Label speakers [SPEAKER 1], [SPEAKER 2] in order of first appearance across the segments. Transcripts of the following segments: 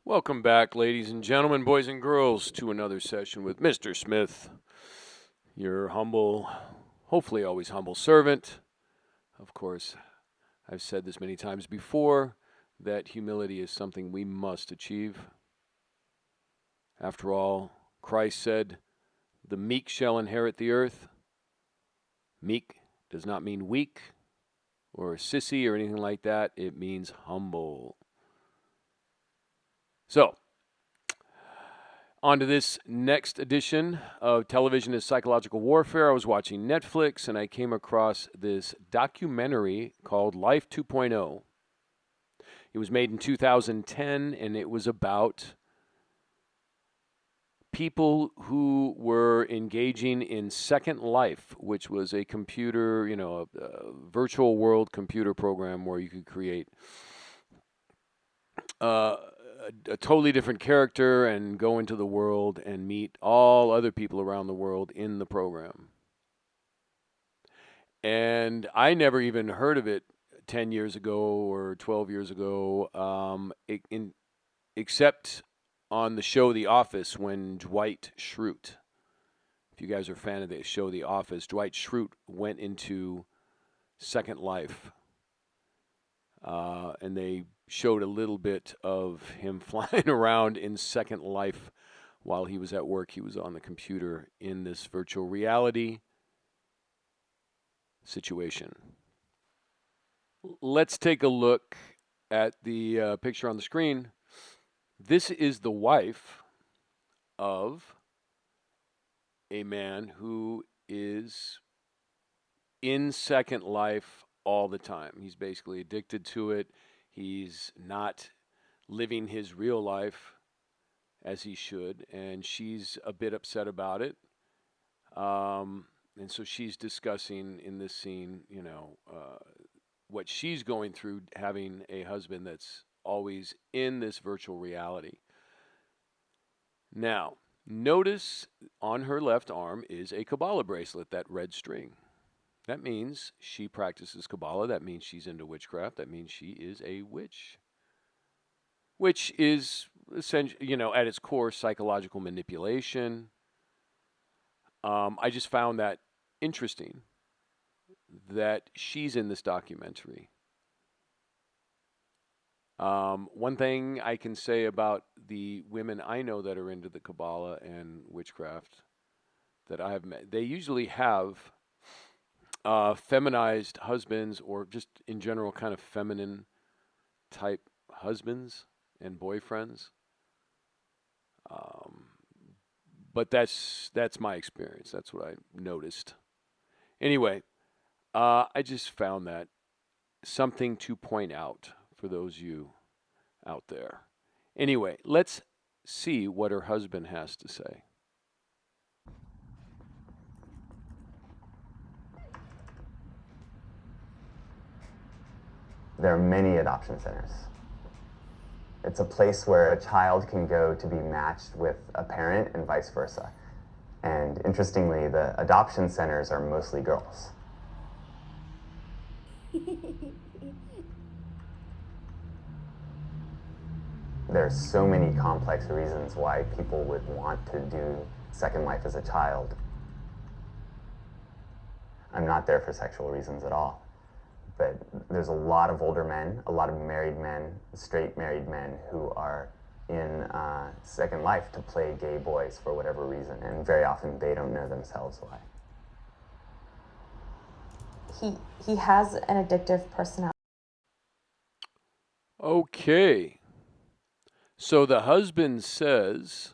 [SPEAKER 1] Welcome back, ladies and gentlemen, boys and girls, to another session with Mr. Smith, your humble, hopefully always humble servant. Of course, I've said this many times before that humility is something we must achieve. After all, Christ said, "The meek shall inherit the earth." Meek does not mean weak or sissy or anything like that, it means humble. So, on to this next edition of Television is Psychological Warfare. I was watching Netflix and I came across this documentary called Life 2.0. It was made in 2010 and it was about people who were engaging in Second Life, which was a computer, a virtual world computer program where you could create uh, a totally different character and go into the world and meet all other people around the world in the program. And I never even heard of it 10 years ago or 12 years ago, except on the show The Office when Dwight Schrute, if you guys are a fan of the show The Office, Dwight Schrute went into Second Life. And they showed a little bit of him flying around in Second Life while he was at work. He was on the computer in this virtual reality situation. Let's take a look at the picture on the screen. This is the wife of a man who is in Second Life all the time. He's basically addicted to it. He's not living his real life as he should, and she's a bit upset about it. And so she's discussing in this scene, what she's going through having a husband that's always in this virtual reality. Now, notice on her left arm is a Kabbalah bracelet, that red string. That means she practices Kabbalah. That means she's into witchcraft. That means she is a witch, which is essentially, at its core, psychological manipulation. I just found that interesting that she's in this documentary. One thing I can say about the women I know that are into the Kabbalah and witchcraft that I have met, they usually have feminized husbands or just in general kind of feminine type husbands and boyfriends. Um, but that's my experience. That's what I noticed. Anyway, I just found that something to point out for those you out there. Anyway, let's see what her husband has to say.
[SPEAKER 2] There are many adoption centers. It's a place where a child can go to be matched with a parent and vice versa. And interestingly, the adoption centers are mostly girls. There's so many complex reasons why people would want to do Second Life as a child. I'm not there for sexual reasons at all. But there's a lot of older men, a lot of married men, straight married men who are in Second Life to play gay boys for whatever reason, and very often they don't know themselves why.
[SPEAKER 3] He has an addictive personality.
[SPEAKER 1] Okay. So the husband says,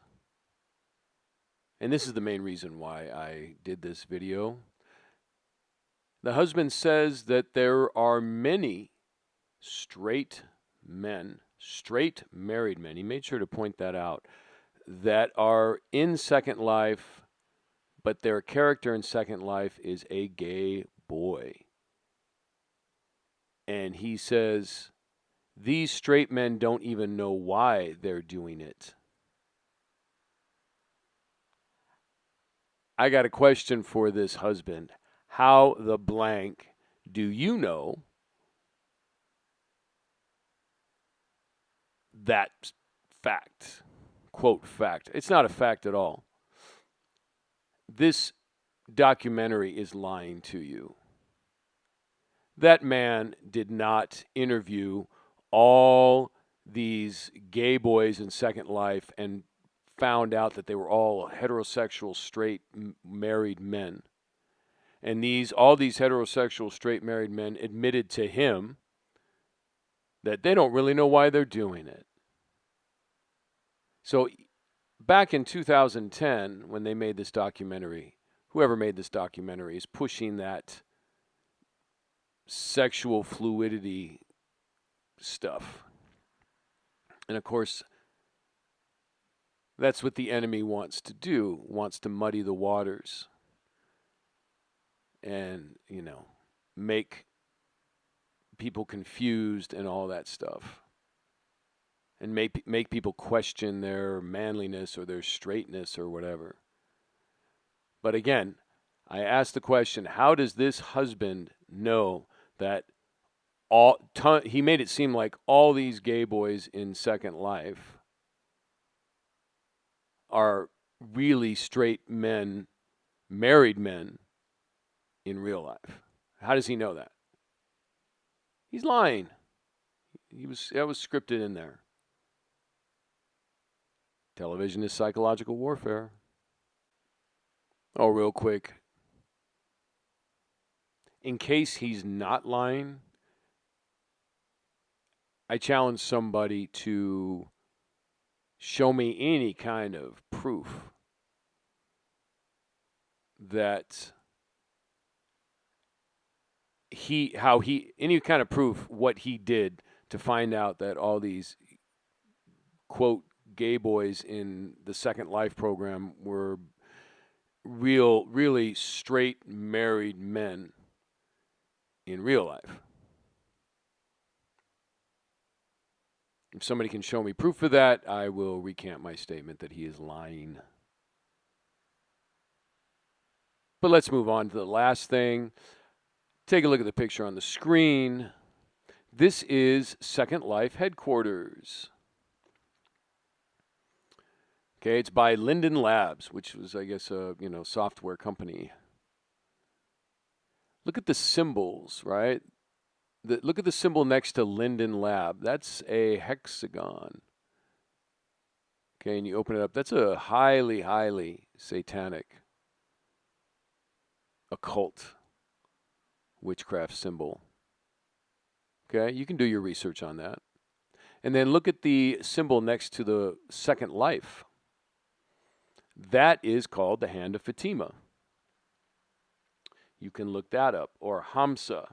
[SPEAKER 1] and this is the main reason why I did this video. The husband says that there are many straight men, straight married men, he made sure to point that out, that are in Second Life, but their character in Second Life is a gay boy. And he says these straight men don't even know why they're doing it. I got a question for this husband. How the blank do you know that fact. Quote, fact. It's not a fact at all. This documentary is lying to you. That man did not interview all these gay boys in Second Life and found out that they were all heterosexual, straight, married men. And all these heterosexual, straight, married men admitted to him that they don't really know why they're doing it. So back in 2010, when they made this documentary, whoever made this documentary is pushing that sexual fluidity stuff. And of course, that's what the enemy wants to do, wants to muddy the waters and, make people confused and all that stuff. And make people question their manliness or their straightness or whatever. But again, I asked the question, how does this husband know that he made it seem like all these gay boys in Second Life are really straight men, married men in real life? How does he know that? He's lying. That was scripted in there. Television is psychological warfare. Oh, real quick. In case he's not lying, I challenge somebody to show me any kind of proof that any kind of proof what he did to find out that all these, quote, gay boys in the Second Life program were really straight married men in real life. If somebody can show me proof of that, I will recant my statement that he is lying. But let's move on to the last thing. Take a look at the picture on the screen. This is Second Life headquarters. Okay, it's by Linden Labs, which was, I guess, a software company. Look at the symbols, right? Look at the symbol next to Linden Lab. That's a hexagon. Okay, and you open it up. That's a highly, highly satanic, occult, witchcraft symbol. Okay, you can do your research on that. And then look at the symbol next to the Second Life. That is called the Hand of Fatima. You can look that up. Or Hamsa.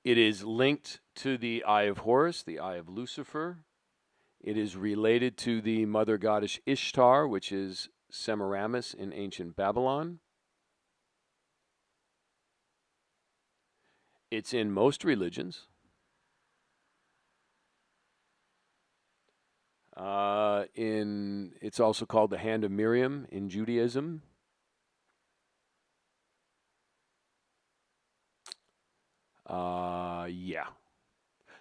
[SPEAKER 1] It is linked to the Eye of Horus, the Eye of Lucifer. It is related to the mother goddess Ishtar, which is Semiramis in ancient Babylon. It's in most religions. It's also called the Hand of Miriam in Judaism. Yeah.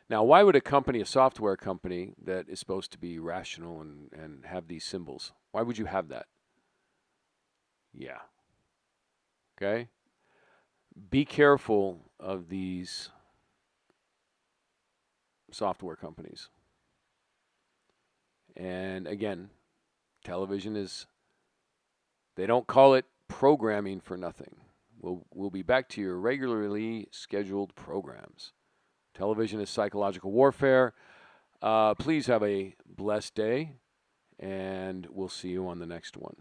[SPEAKER 1] Now, why would a software company that is supposed to be rational and have these symbols, why would you have that? Yeah. Okay? Be careful of these software companies. And again, television they don't call it programming for nothing. We'll be back to your regularly scheduled programs. Television is psychological warfare. Please have a blessed day, and we'll see you on the next one.